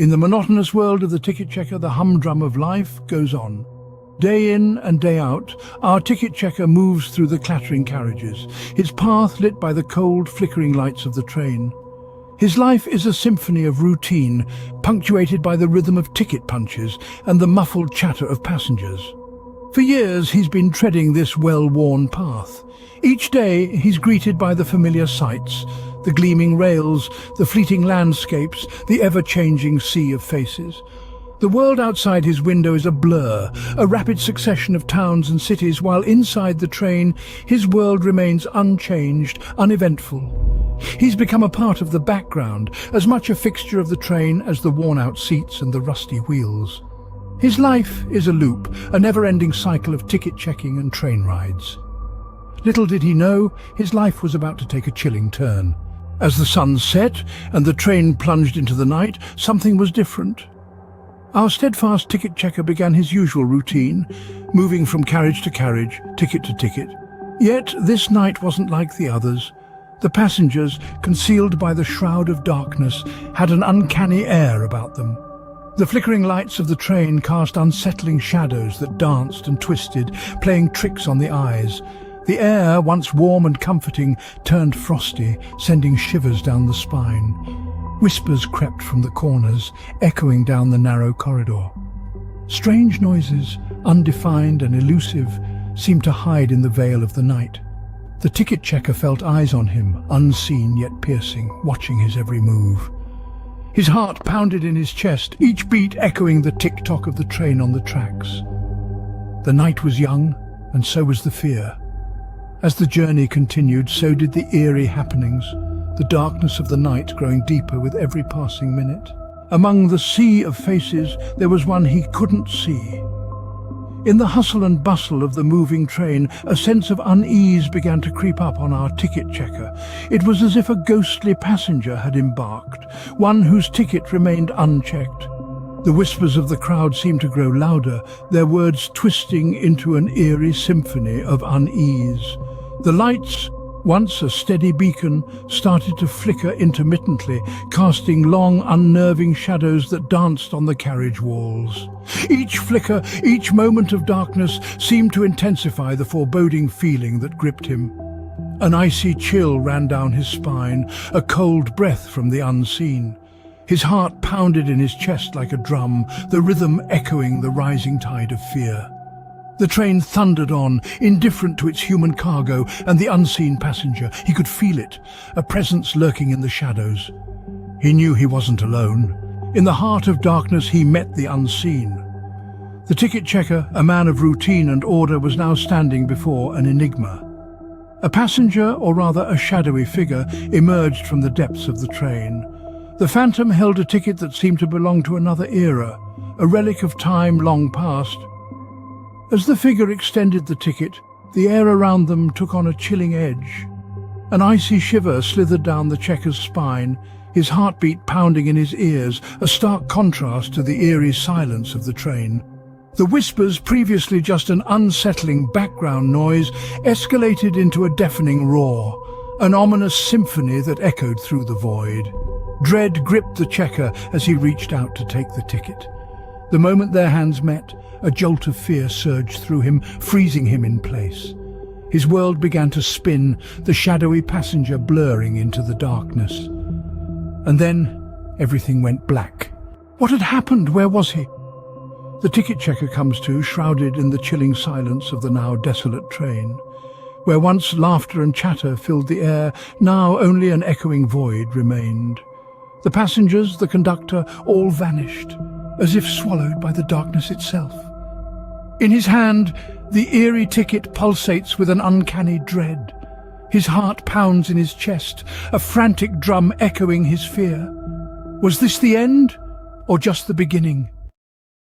In the monotonous world of the ticket checker, the humdrum of life goes on. Day in and day out, our ticket checker moves through the clattering carriages, his path lit by the cold, flickering lights of the train. His life is a symphony of routine, punctuated by the rhythm of ticket punches and the muffled chatter of passengers. For years, he's been treading this well-worn path. Each day, he's greeted by the familiar sights, the gleaming rails, the fleeting landscapes, the ever-changing sea of faces. The world outside his window is a blur, a rapid succession of towns and cities, while inside the train, his world remains unchanged, uneventful. He's become a part of the background, as much a fixture of the train as the worn-out seats and the rusty wheels. His life is a loop, a never-ending cycle of ticket checking and train rides. Little did he know, his life was about to take a chilling turn. As the sun set and the train plunged into the night, something was different. Our steadfast ticket checker began his usual routine, moving from carriage to carriage, ticket to ticket. Yet this night wasn't like the others. The passengers, concealed by the shroud of darkness, had an uncanny air about them. The flickering lights of the train cast unsettling shadows that danced and twisted, playing tricks on the eyes. The air, once warm and comforting, turned frosty, sending shivers down the spine. Whispers crept from the corners, echoing down the narrow corridor. Strange noises, undefined and elusive, seemed to hide in the veil of the night. The ticket checker felt eyes on him, unseen yet piercing, watching his every move. His heart pounded in his chest, each beat echoing the tick-tock of the train on the tracks. The night was young, and so was the fear. As the journey continued, so did the eerie happenings, the darkness of the night growing deeper with every passing minute. Among the sea of faces, there was one he couldn't see. In the hustle and bustle of the moving train, a sense of unease began to creep up on our ticket checker. It was as if a ghostly passenger had embarked, one whose ticket remained unchecked. The whispers of the crowd seemed to grow louder, their words twisting into an eerie symphony of unease. The lights, once a steady beacon, started to flicker intermittently, casting long, unnerving shadows that danced on the carriage walls. Each flicker, each moment of darkness seemed to intensify the foreboding feeling that gripped him. An icy chill ran down his spine, a cold breath from the unseen. His heart pounded in his chest like a drum, the rhythm echoing the rising tide of fear. The train thundered on, indifferent to its human cargo and the unseen passenger. He could feel it, a presence lurking in the shadows. He knew he wasn't alone. In the heart of darkness, he met the unseen. The ticket checker, a man of routine and order, was now standing before an enigma. A passenger, or rather a shadowy figure, emerged from the depths of the train. The phantom held a ticket that seemed to belong to another era, a relic of time long past. As the figure extended the ticket, the air around them took on a chilling edge. An icy shiver slithered down the checker's spine, his heartbeat pounding in his ears, a stark contrast to the eerie silence of the train. The whispers, previously just an unsettling background noise, escalated into a deafening roar, an ominous symphony that echoed through the void. Dread gripped the checker as he reached out to take the ticket. The moment their hands met, a jolt of fear surged through him, freezing him in place. His world began to spin, the shadowy passenger blurring into the darkness. And then everything went black. What had happened? Where was he? The ticket checker comes to, shrouded in the chilling silence of the now desolate train. Where once laughter and chatter filled the air, now only an echoing void remained. The passengers, the conductor, all vanished, as if swallowed by the darkness itself. In his hand, the eerie ticket pulsates with an uncanny dread. His heart pounds in his chest, a frantic drum echoing his fear. Was this the end, or just the beginning?